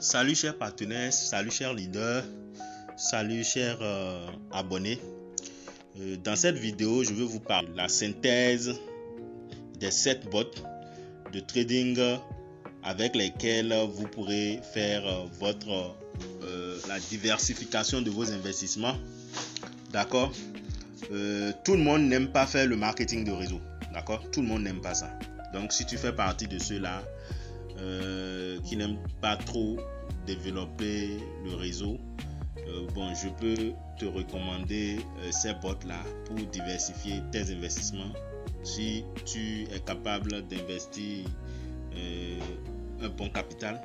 Salut chers partenaires, salut chers leaders, salut chers abonnés. Dans cette vidéo, je vais vous parler de la synthèse des 7 bots de trading avec lesquels vous pourrez faire la diversification de vos investissements. D'accord? Tout le monde n'aime pas faire le marketing de réseau. D'accord? Tout le monde n'aime pas ça. Donc si tu fais partie de ceux-là qui n'aiment pas trop développer le réseau, je peux te recommander ces bots-là pour diversifier tes investissements. Si tu es capable d'investir un bon capital,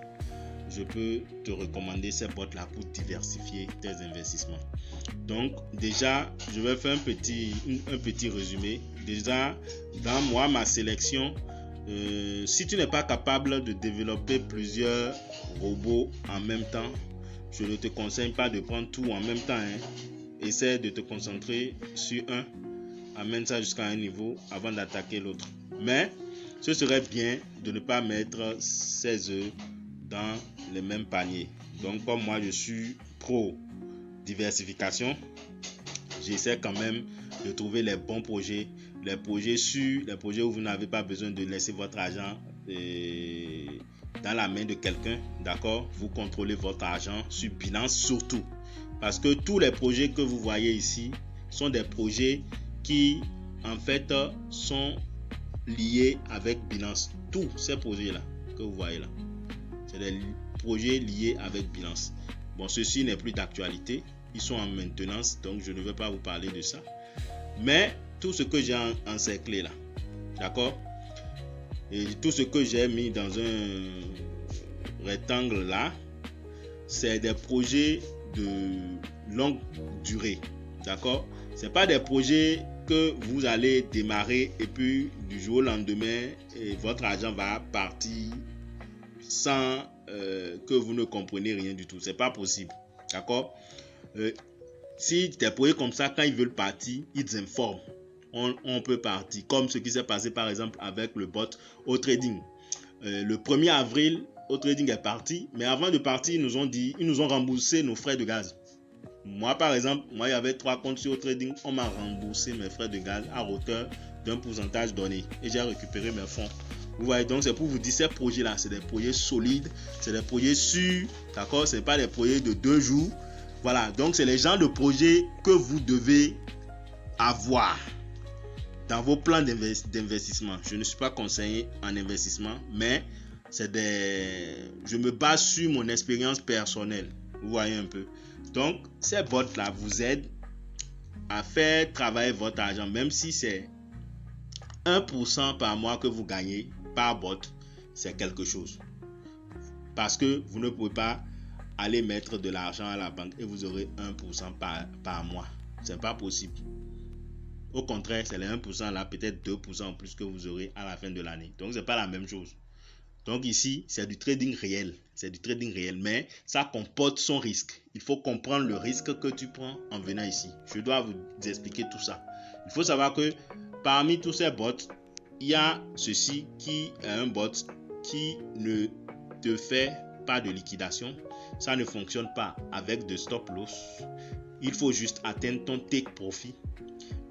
je peux te recommander ces bots-là pour diversifier tes investissements. Donc déjà, je vais faire un petit résumé. Déjà, dans ma sélection, si tu n'es pas capable de développer plusieurs robots en même temps, je ne te conseille pas de prendre tout en même temps. Essaie de te concentrer sur un, amène ça jusqu'à un niveau avant d'attaquer l'autre. Mais ce serait bien de ne pas mettre ses œufs dans les mêmes paniers. Donc comme moi je suis pro diversification, j'essaie quand même de trouver les bons projets, les projets sûrs, les projets où vous n'avez pas besoin de laisser votre argent dans la main de quelqu'un. D'accord? Vous contrôlez votre argent sur Binance surtout. Parce que tous les projets que vous voyez ici sont des projets qui en fait sont liés avec Binance. Tous ces projets-là que vous voyez là, c'est des projets liés avec Binance. Bon, ceci n'est plus d'actualité. Ils sont en maintenance, donc je ne vais pas vous parler de ça. Mais tout ce que j'ai encerclé là, d'accord? Et tout ce que j'ai mis dans un rectangle là, c'est des projets de longue durée, d'accord? C'est pas des projets que vous allez démarrer et puis du jour au lendemain, votre argent va partir sans que vous ne compreniez rien du tout. C'est pas possible, d'accord? Si des projets comme ça, quand ils veulent partir, ils informent. On peut partir. Comme ce qui s'est passé par exemple avec le bot Au-Trading. Le 1er avril, Au-Trading est parti. Mais avant de partir, ils nous ont remboursé nos frais de gaz. Moi par exemple, il y avait 3 comptes sur Au-Trading. On m'a remboursé mes frais de gaz à hauteur d'un pourcentage donné. Et j'ai récupéré mes fonds. Vous voyez, donc c'est pour vous dire, ces projets-là, c'est des projets solides. C'est des projets sûrs. D'accord? Ce n'est pas des projets de 2 jours. Voilà, donc c'est les genres de projets que vous devez avoir dans vos plans d'investissement. Je ne suis pas conseiller en investissement, mais je me base sur mon expérience personnelle. Vous voyez un peu. Donc, ces bots-là vous aident à faire travailler votre argent, même si c'est 1% par mois que vous gagnez par bot, c'est quelque chose. Parce que vous ne pouvez pas aller mettre de l'argent à la banque et vous aurez 1% par mois. C'est pas possible. Au contraire, c'est les 1% là, peut-être 2% en plus que vous aurez à la fin de l'année. Donc, c'est pas la même chose. Donc ici, c'est du trading réel. C'est du trading réel, mais ça comporte son risque. Il faut comprendre le risque que tu prends en venant ici. Je dois vous expliquer tout ça. Il faut savoir que parmi tous ces bots, il y a ceci qui est un bot qui ne te fait pas de liquidation. Ça ne fonctionne pas avec de stop loss. Il faut juste atteindre ton take profit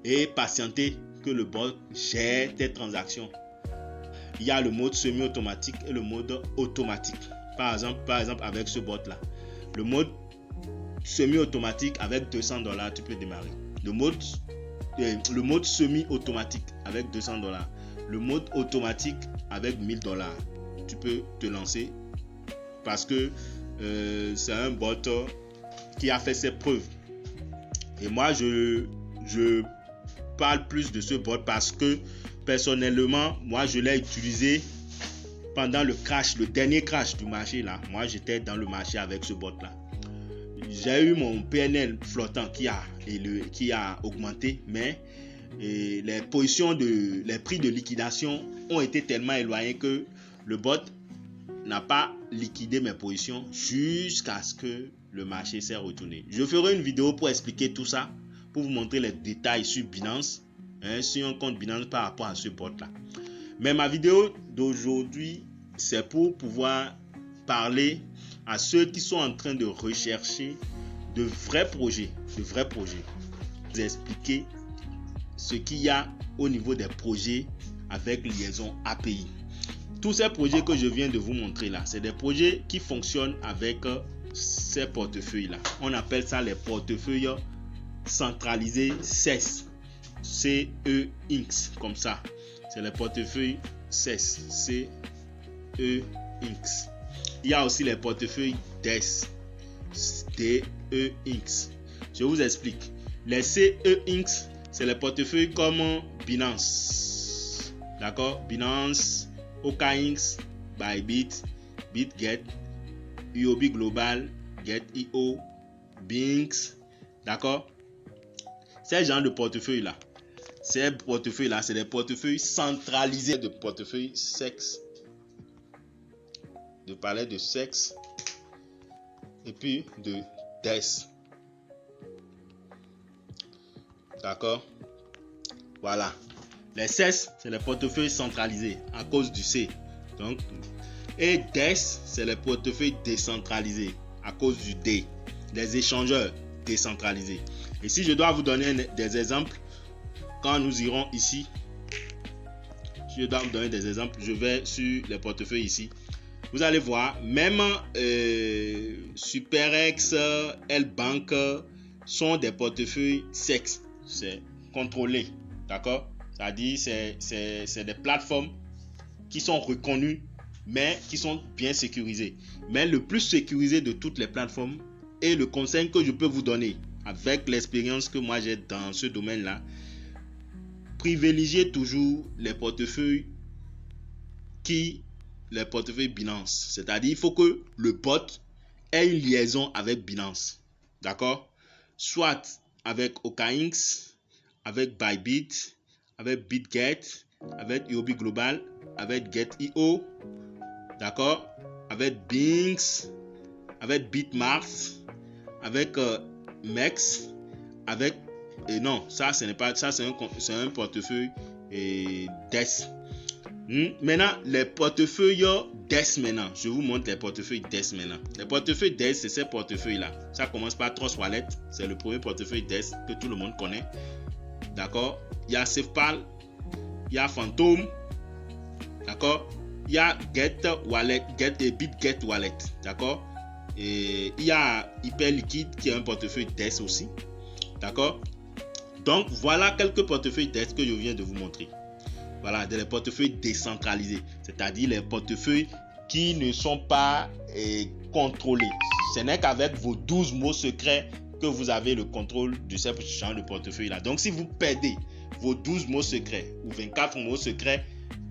et patienter que le bot gère tes transactions. Il y a le mode semi-automatique et le mode automatique. Par exemple avec ce bot là, le mode semi-automatique avec $200, tu peux démarrer. Le mode semi-automatique avec $200. Le mode automatique avec $1000. Tu peux te lancer parce que c'est un bot qui a fait ses preuves. Et moi, je parle plus de ce bot parce que personnellement, moi, je l'ai utilisé pendant le dernier crash du marché là. Moi, j'étais dans le marché avec ce bot là. J'ai eu mon PNL flottant qui a augmenté, mais les prix de liquidation ont été tellement éloignés que le bot n'a pas liquidé mes positions jusqu'à ce que le marché s'est retourné. Je ferai une vidéo pour expliquer tout ça, pour vous montrer les détails sur Binance, sur un compte Binance par rapport à ce bot là. Mais ma vidéo d'aujourd'hui, c'est pour pouvoir parler à ceux qui sont en train de rechercher de vrais projets. Vous expliquer ce qu'il y a au niveau des projets avec liaison API. Tous ces projets que je viens de vous montrer là, c'est des projets qui fonctionnent avec ces portefeuilles là. On appelle ça les portefeuilles centralisés CEX. CEX, comme ça. C'est les portefeuilles CEX. CEX. Il y a aussi les portefeuilles DEX. DEX. Je vous explique. Les CEX, c'est les portefeuilles comme Binance. D'accord? Binance, OKX, Bybit, BitGet, UOB Global, Get.io, Binx. D'accord? Ces genres de portefeuilles-là, c'est des portefeuilles centralisés de portefeuilles CEX. De parler de CEX et puis de DEX. D'accord? Voilà. Les CEX, c'est les portefeuilles centralisés à cause du C. Donc, et DEX, c'est les portefeuilles décentralisés à cause du D. Les échangeurs décentralisés. Et si je dois vous donner des exemples, quand nous irons ici, si je dois vous donner des exemples, je vais sur les portefeuilles ici. Vous allez voir, même SuperX, L-Bank sont des portefeuilles CEX. C'est contrôlé. D'accord? C'est-à-dire, c'est des plateformes qui sont reconnues, mais qui sont bien sécurisées. Mais le plus sécurisé de toutes les plateformes, et le conseil que je peux vous donner, avec l'expérience que moi j'ai dans ce domaine-là, privilégiez toujours les portefeuilles Binance. C'est-à-dire, il faut que le bot ait une liaison avec Binance. D'accord? Soit avec OKX, avec Bybit, avec BitGet, avec UOB Global, avec Get.io, d'accord? Avec Binx, avec Bitmars, avec Mex, avec non, ça ce n'est pas ça, c'est un portefeuille DEX. Maintenant, les portefeuilles DEX maintenant. Je vous montre les portefeuilles DEX maintenant. Les portefeuilles DEX, c'est ces portefeuilles-là. Ça commence par Trust Wallet. C'est le premier portefeuille DEX que tout le monde connaît. D'accord? Il y a SafePal, il y a Phantom, d'accord? Il y a BitGet Wallet, d'accord? Et il y a Hyperliquid qui est un portefeuille DEX aussi, d'accord? Donc voilà quelques portefeuilles DEX que je viens de vous montrer. Voilà, des portefeuilles décentralisés, c'est-à-dire les portefeuilles qui ne sont pas contrôlés. Ce n'est qu'avec vos 12 mots secrets que vous avez le contrôle de ce genre de portefeuille-là. Donc, si vous perdez vos 12 mots secrets ou 24 mots secrets,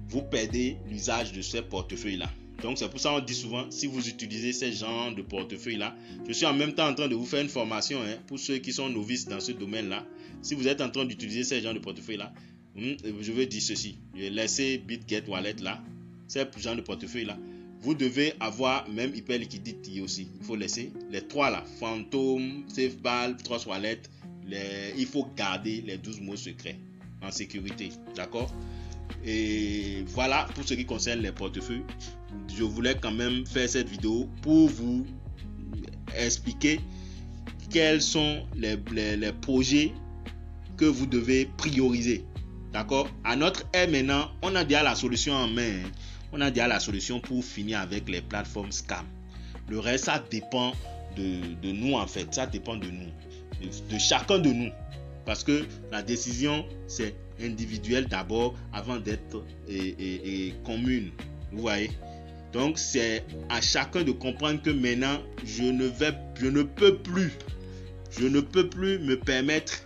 vous perdez l'usage de ce portefeuille-là. Donc, c'est pour ça qu'on dit souvent, si vous utilisez ce genre de portefeuille-là, je suis en même temps en train de vous faire une formation pour ceux qui sont novices dans ce domaine-là. Si vous êtes en train d'utiliser ce genre de portefeuille-là, je veux dire ceci, laissez BitGet Wallet là, ce genre de portefeuille là, vous devez avoir même Hyperliquidity aussi. Il faut laisser les trois là, Phantom, SafePal, Trust Wallet, il faut garder les 12 mots secrets en sécurité, d'accord? Et voilà pour ce qui concerne les portefeuilles. Je voulais quand même faire cette vidéo pour vous expliquer quels sont les projets que vous devez prioriser. D'accord? À notre ère maintenant, on a déjà la solution en main. On a déjà la solution pour finir avec les plateformes scam. Le reste, ça dépend de nous en fait. Ça dépend de nous, de chacun de nous. Parce que la décision, c'est individuel d'abord avant d'être commune. Vous voyez? Donc, c'est à chacun de comprendre que maintenant, je ne peux plus me permettre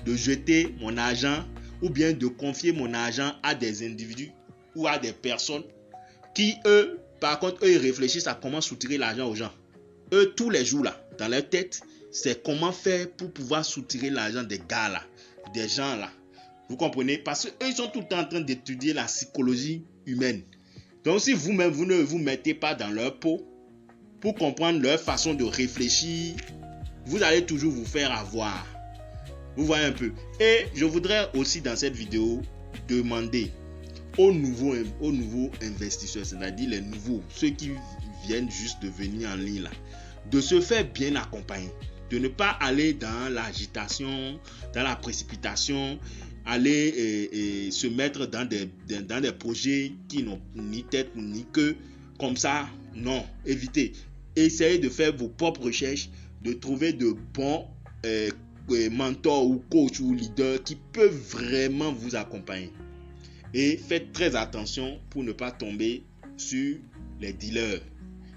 de jeter mon argent ou bien de confier mon argent à des individus ou à des personnes qui, eux, par contre, ils réfléchissent à comment soutirer l'argent aux gens. Eux, tous les jours, là, dans leur tête, c'est comment faire pour pouvoir soutirer l'argent des gars, là, des gens, là. Vous comprenez? Parce qu'eux, ils sont tout le temps en train d'étudier la psychologie humaine. Donc, si vous-même, vous ne vous mettez pas dans leur peau pour comprendre leur façon de réfléchir, vous allez toujours vous faire avoir. Vous voyez un peu. Et je voudrais aussi dans cette vidéo demander aux nouveaux investisseurs, c'est-à-dire les nouveaux, ceux qui viennent juste de venir en ligne là, de se faire bien accompagner, de ne pas aller dans l'agitation, dans la précipitation, aller se mettre dans des projets qui n'ont ni tête ni queue, comme ça. Non, évitez. Essayez de faire vos propres recherches, de trouver de bons mentors ou coachs ou leaders qui peuvent vraiment vous accompagner. Et faites très attention pour ne pas tomber sur les dealers.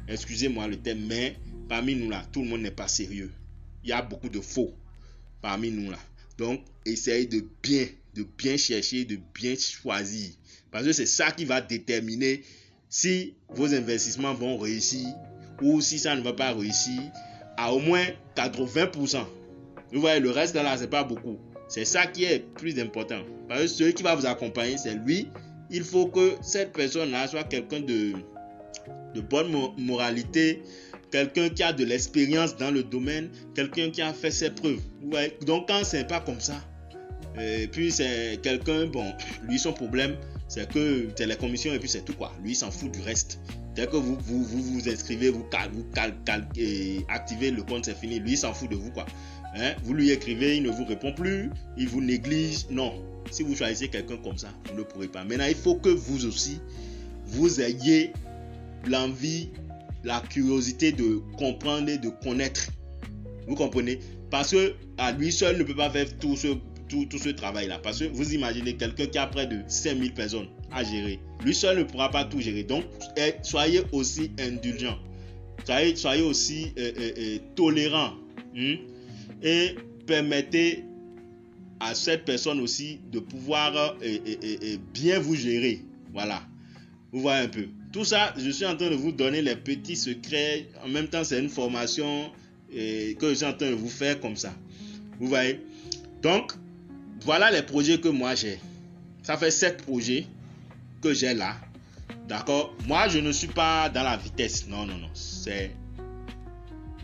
Excusez-moi le terme, mais parmi nous là, tout le monde n'est pas sérieux. Il y a beaucoup de faux parmi nous là. Donc, essayez de bien chercher, de bien choisir. Parce que c'est ça qui va déterminer si vos investissements vont réussir ou si ça ne va pas réussir à au moins 80%. Vous voyez, le reste là, c'est pas beaucoup. C'est ça qui est plus important. Parce que celui qui va vous accompagner, c'est lui. Il faut que cette personne-là soit quelqu'un de bonne moralité, quelqu'un qui a de l'expérience dans le domaine, quelqu'un qui a fait ses preuves. Vous voyez? Donc quand c'est pas comme ça, puis c'est quelqu'un, bon, lui son problème, c'est que c'est les commissions et puis c'est tout quoi. Lui il s'en fout du reste. Dès que vous inscrivez, vous activez le compte, c'est fini. Lui il s'en fout de vous quoi. Vous lui écrivez, il ne vous répond plus, il vous néglige. Non, si vous choisissez quelqu'un comme ça, vous ne pourrez pas. Maintenant, il faut que vous aussi, vous ayez l'envie, la curiosité de comprendre et de connaître. Vous comprenez? Parce que à lui seul ne peut pas faire tout ce travail-là. Parce que vous imaginez quelqu'un qui a près de 5000 personnes à gérer. Lui seul ne pourra pas tout gérer. Donc, soyez aussi indulgents. Soyez aussi tolérants. Et permettez à cette personne aussi de pouvoir bien vous gérer. Voilà. Vous voyez un peu. Tout ça, je suis en train de vous donner les petits secrets. En même temps, c'est une formation que je suis en train de vous faire comme ça. Vous voyez. Donc, voilà les projets que moi j'ai. Ça fait 7 projets que j'ai là. D'accord. Moi, je ne suis pas dans la vitesse. Non. C'est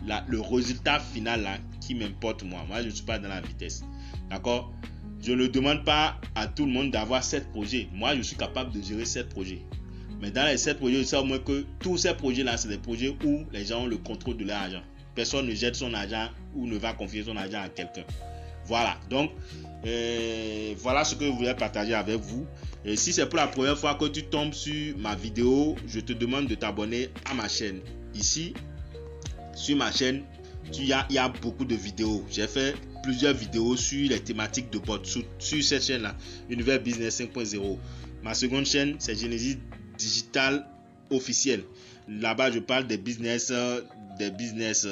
le résultat final là qui m'importe moi. Moi, je ne suis pas dans la vitesse. D'accord? Je ne demande pas à tout le monde d'avoir 7 projets. Moi, je suis capable de gérer 7 projets. Mais dans les 7 projets, je sais au moins que tous ces projets-là, c'est des projets où les gens ont le contrôle de leur argent. Personne ne jette son argent ou ne va confier son argent à quelqu'un. Voilà. Donc, voilà ce que je voulais partager avec vous. Et si c'est pour la première fois que tu tombes sur ma vidéo, je te demande de t'abonner à ma chaîne. Ici, sur ma chaîne, il y a beaucoup de vidéos. J'ai fait plusieurs vidéos sur les thématiques de bot sur cette chaîne là, Univers Business 5.0. Ma seconde chaîne, c'est Genesis Digital officiel. Là-bas, je parle des business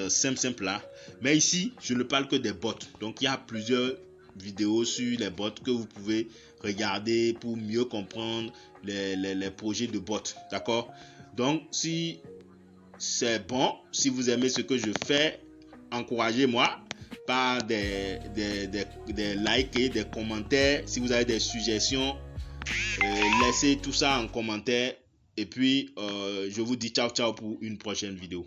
simples là. Mais ici, je ne parle que des bots. Donc, il y a plusieurs vidéos sur les bots que vous pouvez regarder pour mieux comprendre les projets de bots. D'accord? Donc, si c'est bon, si vous aimez ce que je fais, encouragez-moi par des likes et des commentaires. Si vous avez des suggestions, laissez tout ça en commentaire. Et puis, je vous dis ciao pour une prochaine vidéo.